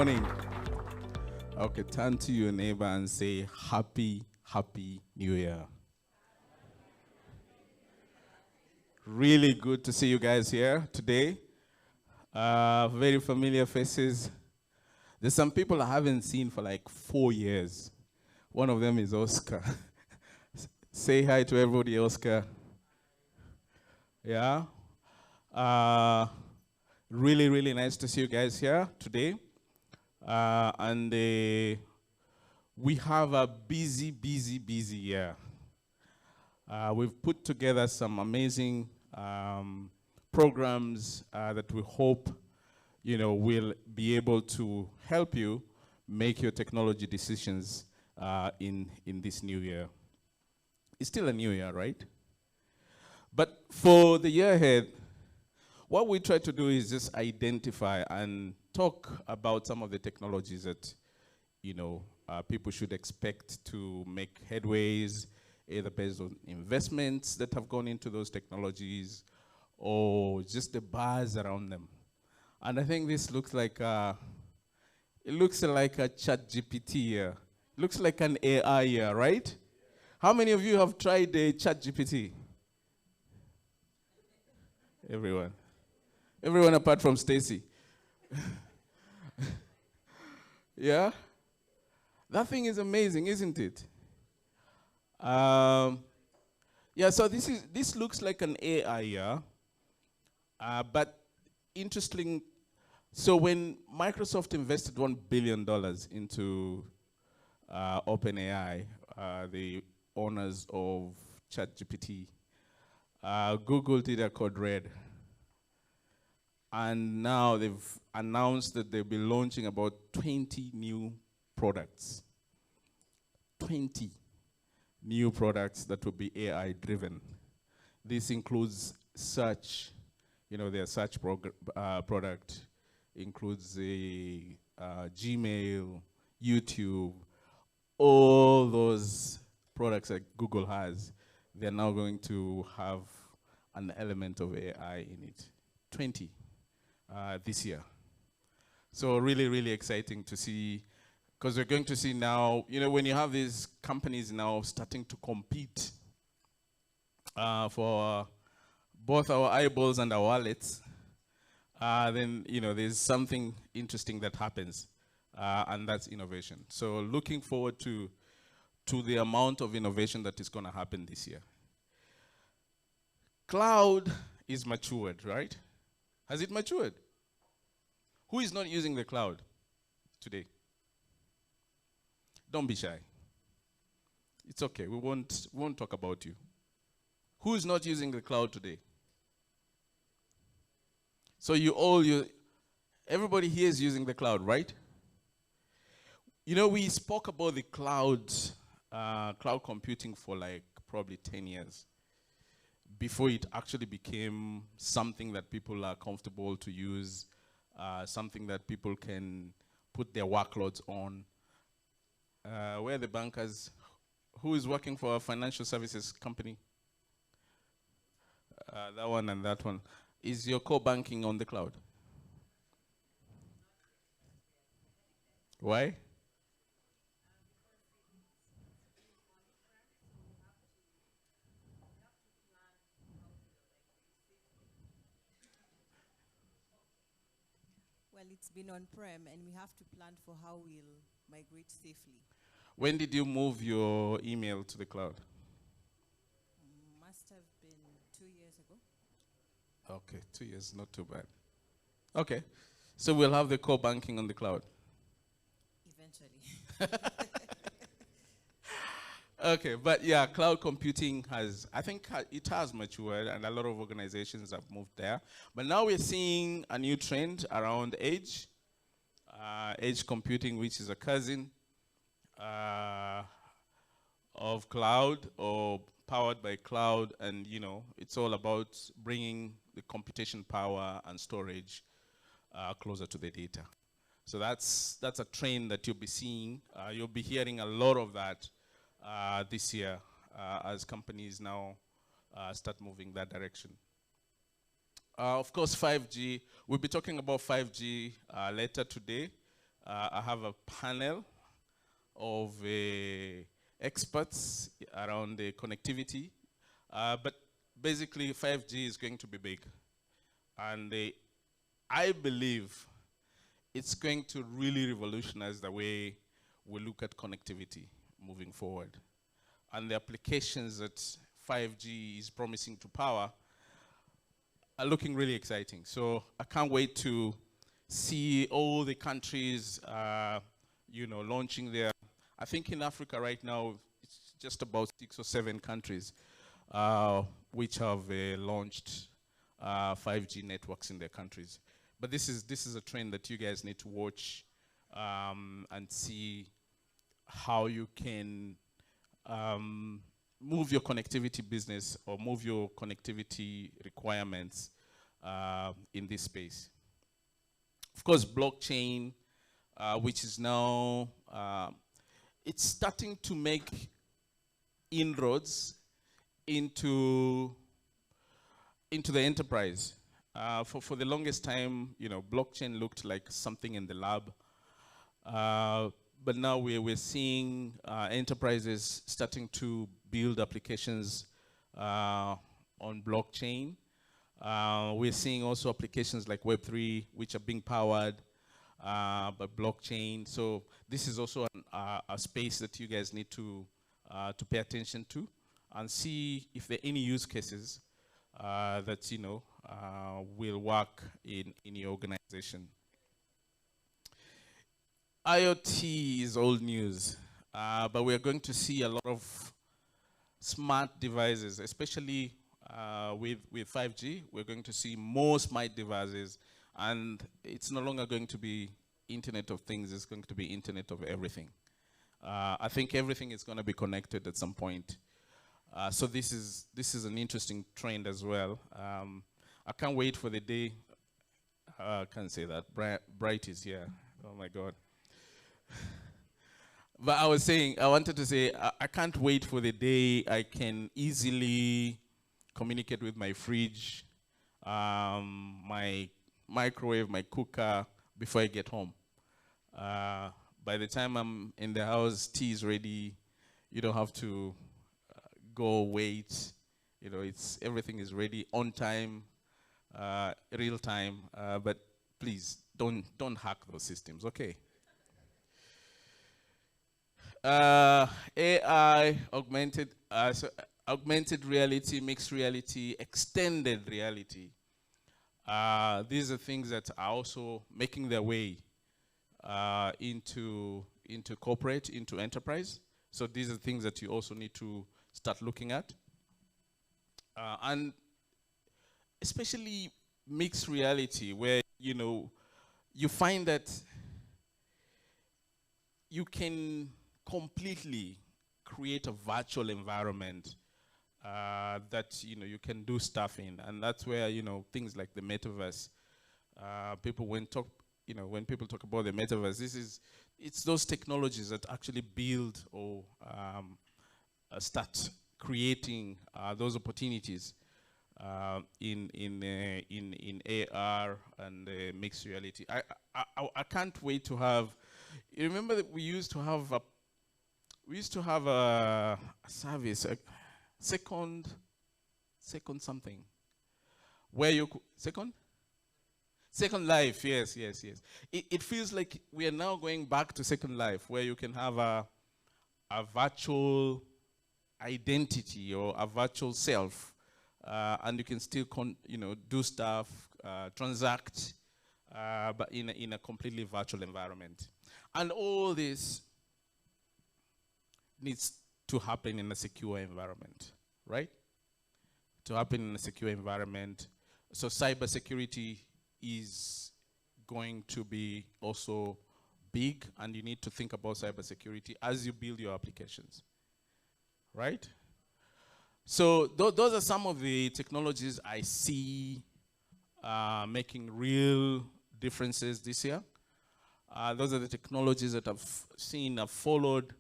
morning. Okay, turn to your neighbor and say, Happy New Year. Really good to see you guys here today. Very familiar faces. There's some people I haven't seen for like 4 years. One of them is Oscar. Say hi to everybody, Oscar. Yeah. Really, really nice to see you guys here today. We have a busy year. We've put together some amazing programs that we hope, will be able to help you make your technology decisions in this new year. It's still a new year, right? But for the year ahead, what we try to do is just identify and talk about some of the technologies that, people should expect to make headways, either based on investments that have gone into those technologies or just the buzz around them. And I think this looks like it looks like a ChatGPT year. It looks like an AI year, right? How many of you have tried the ChatGPT? Everyone. Everyone apart from Stacy. Yeah? That thing is amazing, isn't it? Yeah, so this looks like an AI year. But interesting, so when Microsoft invested $1 billion into OpenAI, the owners of ChatGPT, Google did a code red. And now they've announced that they'll be launching about 20 new products. 20 new products that will be AI driven. This includes search, their search product includes the Gmail, YouTube, all those products that Google has. They're now going to have an element of AI in it. 20 this year. So really exciting to see, because we're going to see now, when you have these companies now starting to compete for both our eyeballs and our wallets, then, there's something interesting that happens, and that's innovation. So looking forward to the amount of innovation that is going to happen this year. Cloud is matured, right? Has it matured? Who is not using the cloud today? Don't be shy. It's okay. We won't talk about you. Who is not using the cloud today? So everybody here is using the cloud, right? We spoke about the cloud computing for like probably 10 years before it actually became something that people are comfortable to use, something that people can put their workloads on. Where are the bankers? Who is working for a financial services company? That one and that one. Is your core banking on the cloud? Why? Well, it's been on-prem, and we have to plan for how we'll migrate safely. When did you move your email to the cloud? Must have been 2 years ago. Okay, 2 years, not too bad. Okay, so we'll have the core banking on the cloud. Eventually. Okay, but yeah, cloud computing it has matured, and a lot of organizations have moved there. But now we're seeing a new trend around edge computing, which is a cousin of cloud or powered by cloud, and it's all about bringing the computation power and storage closer to the data. So that's a trend that you'll be seeing. You'll be hearing a lot of that this year as companies now start moving that direction. Of course, 5G. We'll be talking about 5G later today. I have a panel of experts around the connectivity, but basically 5G is going to be big. And I believe it's going to really revolutionize the way we look at connectivity moving forward. And the applications that 5G is promising to power are looking really exciting. So I can't wait to see all the countries, launching their. I think in Africa right now, it's just about 6 or 7 countries which have launched 5G networks in their countries. But this is a trend that you guys need to watch and see how you can move your connectivity business or move your connectivity requirements in this space. Of course, blockchain, which is now, it's starting to make inroads into the enterprise. For the longest time, blockchain looked like something in the lab. But now we're seeing enterprises starting to build applications on blockchain. We're seeing also applications like Web3, which are being powered by blockchain. So this is also a space that you guys need to pay attention to and see if there are any use cases that will work in your organization. IoT is old news, but we're going to see a lot of smart devices, especially with 5G. We're going to see more smart devices, and it's no longer going to be Internet of Things, it's going to be Internet of Everything. I think everything is going to be connected at some point. So this is an interesting trend as well. I can't wait for the day. I can't say that. Bright is here. Oh my God. But I wanted to say, I can't wait for the day I can easily communicate with my fridge, my microwave, my cooker before I get home. By the time I'm in the house, tea is ready. You don't have to go wait. Everything is ready on time, real time. But please don't hack those systems, okay? AI, augmented reality, mixed reality, extended reality. These are things that are also making their way into corporate, into enterprise. So these are things that you also need to start looking at. And especially mixed reality, where you find that you can completely create a virtual environment that you can do stuff in, and that's where things like the metaverse. When people talk about the metaverse, it's those technologies that actually build or start creating those opportunities in AR and mixed reality. I can't wait to have. You remember that we used to have a service, a second something, where you Second Life, yes. It feels like we are now going back to Second Life, where you can have a virtual identity or a virtual self, and you can still do stuff, transact, but in a completely virtual environment. And all this needs to happen in a secure environment, right? To happen in a secure environment. So cybersecurity is going to be also big, and you need to think about cybersecurity as you build your applications, right? So those are some of the technologies I see making real differences this year. Those are the technologies that I've followed,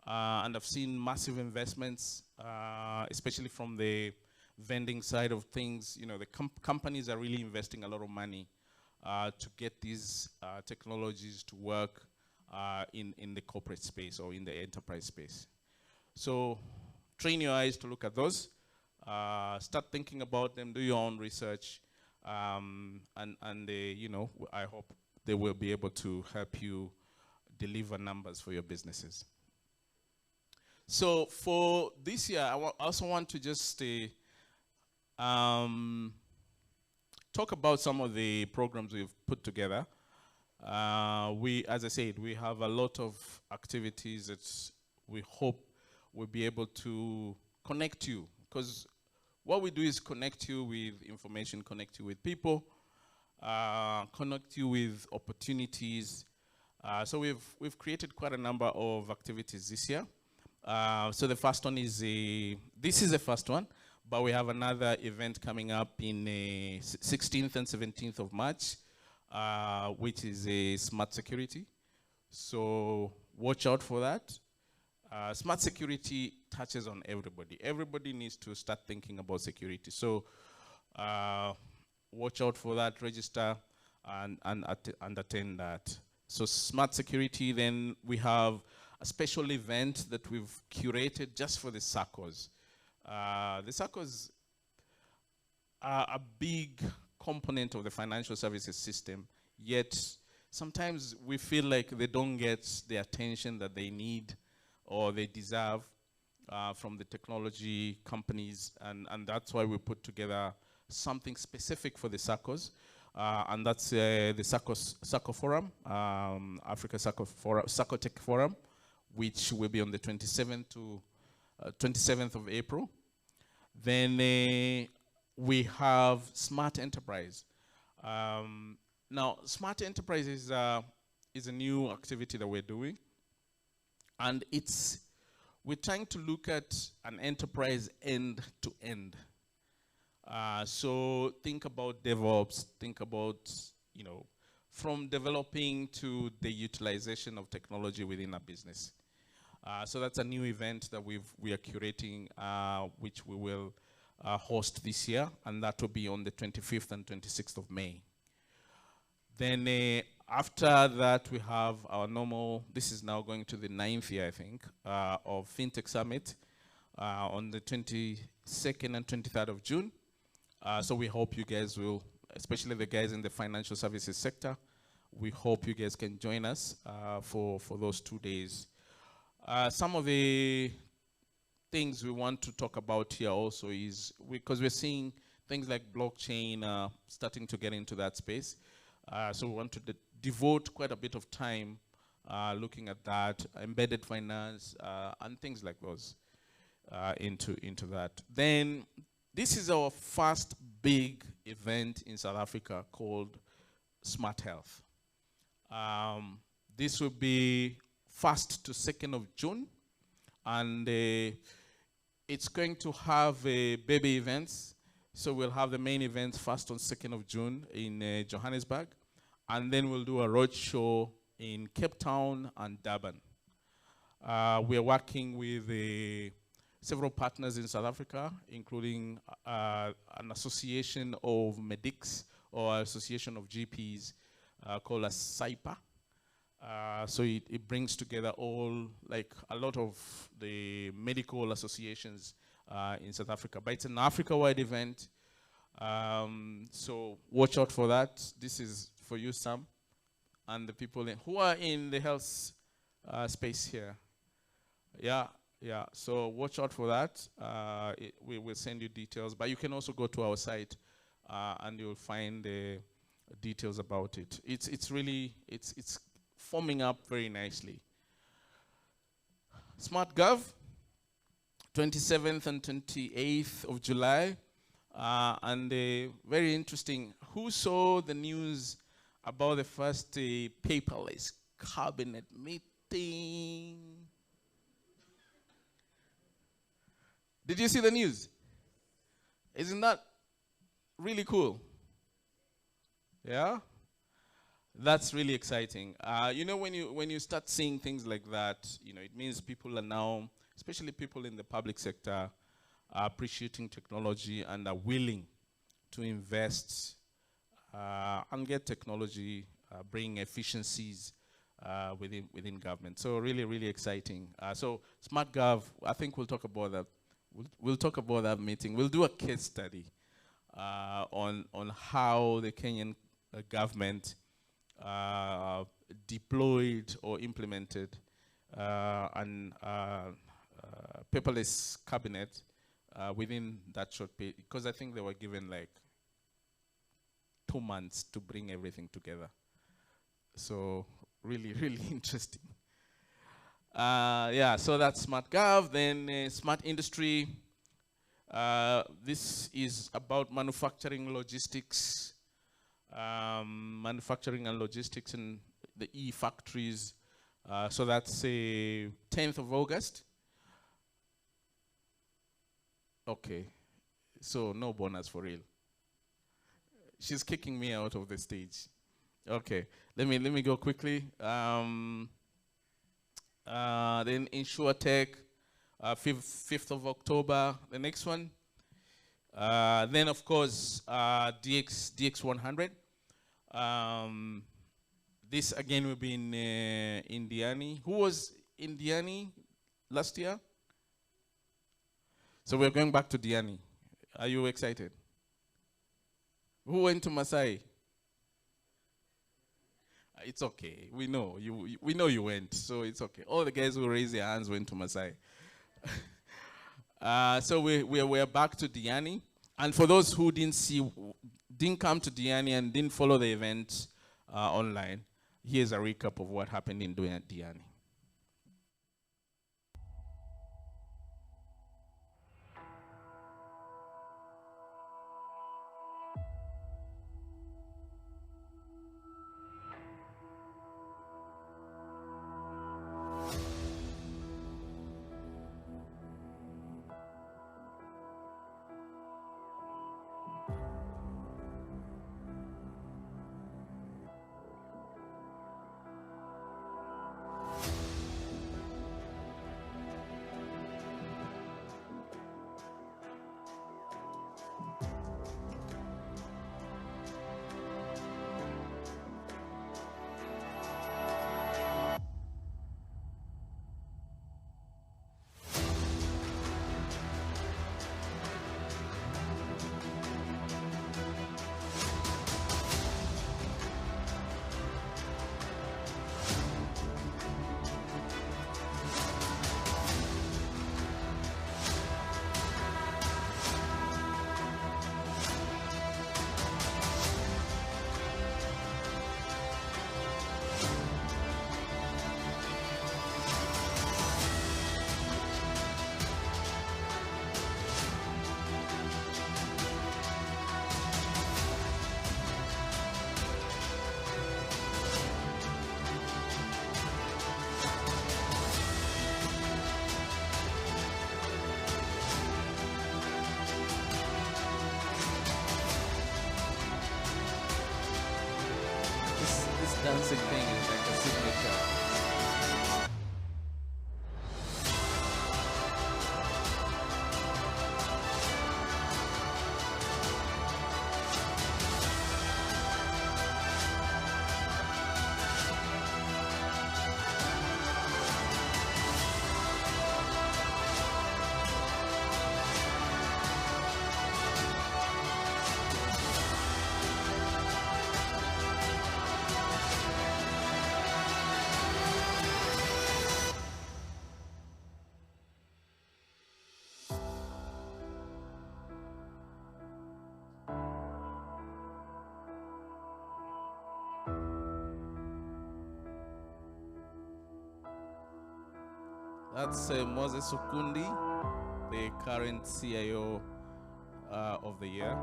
and I've seen massive investments, especially from the vending side of things. The companies are really investing a lot of money to get these technologies to work in the corporate space or in the enterprise space. So train your eyes to look at those. Start thinking about them, do your own research, and you know, I hope they will be able to help you deliver numbers for your businesses. So for this year, I also want to just talk about some of the programs we've put together. As I said, we have a lot of activities that we hope will be able to connect you, because what we do is connect you with information, connect you with people, connect you with opportunities. So we've created quite a number of activities this year. So the first one is this is the first one, but we have another event coming up in 16th and 17th of March, which is a smart security. So watch out for that. Smart security touches on everybody. Everybody needs to start thinking about security. So watch out for that, register, and attend that. So smart security, then we have a special event that we've curated just for the SACCOs. The SACCOs are a big component of the financial services system, yet sometimes we feel like they don't get the attention that they need or they deserve from the technology companies, and that's why we put together something specific for the SACCOs, and that's the SACCO Forum, Africa SACCO Tech Forum, which will be on the 27th of April. Then we have Smart Enterprise. Now, Smart Enterprise is a new activity that we're doing, and we're trying to look at an enterprise end to end. So think about DevOps, think about, you know, from developing to the utilization of technology within a business. So that's a new event that we are curating, which we will host this year, and that will be on the 25th and 26th of May. Then after that, we have our normal, this is now going to the 9th year, I think, of FinTech Summit on the 22nd and 23rd of June. So we hope you guys will, especially the guys in the financial services sector, we hope you guys can join us for those 2 days. Some of the things we want to talk about here also is, because we're seeing things like blockchain starting to get into that space. So we want to devote quite a bit of time looking at that, embedded finance, and things like those into that. Then this is our first big event in South Africa called Smart Health. This will be 1st to 2nd of June, and it's going to have baby events. So we'll have the main event 1st and 2nd of June in Johannesburg, and then we'll do a roadshow in Cape Town and Durban. We're working with several partners in South Africa, including an association of medics or association of GPs called a SAIPA. So it brings together a lot of the medical associations in South Africa. But it's an Africa-wide event, so watch out for that. This is for you, Sam, and the people who are in the health space here. Yeah. So watch out for that. We will send you details, but you can also go to our site and you'll find the details about it. It's really forming up very nicely. SmartGov, 27th and 28th of July, and very interesting. Who saw the news about the first paperless cabinet meeting? Did you see the news? Isn't that really cool? Yeah? That's really exciting. You know, when you start seeing things like that, you know, it means people are now, especially people in the public sector, are appreciating technology and are willing to invest and get technology, bring efficiencies within government. So really, really exciting. So SmartGov, I think we'll talk about that. We'll talk about that meeting. We'll do a case study on how the Kenyan government deployed or implemented an paperless cabinet within that short period, because I think they were given like 2 months to bring everything together. So really, really interesting. Yeah, so that's SmartGov. Then Smart Industry. This is about manufacturing, logistics, manufacturing and logistics in the e-factories. So that's 10th of August. Okay, so no bonus for real. She's kicking me out of the stage. Okay, let me go quickly. Then InsurTech, 5th of October, the next one. Then of course, DX100. This again will be in Diani. Who was in Diani last year? So we're going back to Diani. Are you excited? Who went to Masai? It's okay. We know you went, so it's okay. All the guys who raised their hands went to Masai. So we're back to Diani. And for those who didn't come to Diani and didn't follow the event online, here's a recap of what happened in Diani. This dancing thing is like a signature. That's Moses Ukundi, the current CIO of the year.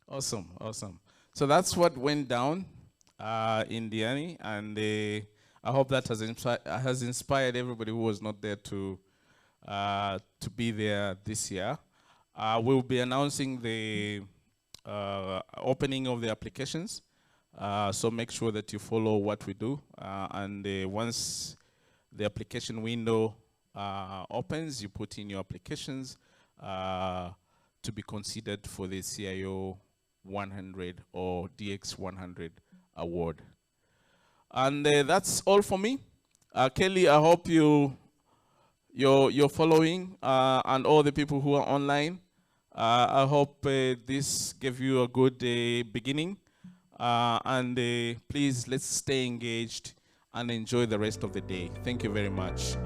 Awesome, awesome. So that's what went down in Diani, and I hope that has inspired everybody who was not there to be there this year. We'll be announcing the opening of the applications. So make sure that you follow what we do. And once the application window opens, you put in your applications, to be considered for the CIO 100 or DX 100 award. And that's all for me. Kelly, I hope you're following, and all the people who are online. I hope this gave you a good beginning. And please, let's stay engaged and enjoy the rest of the day. Thank you very much.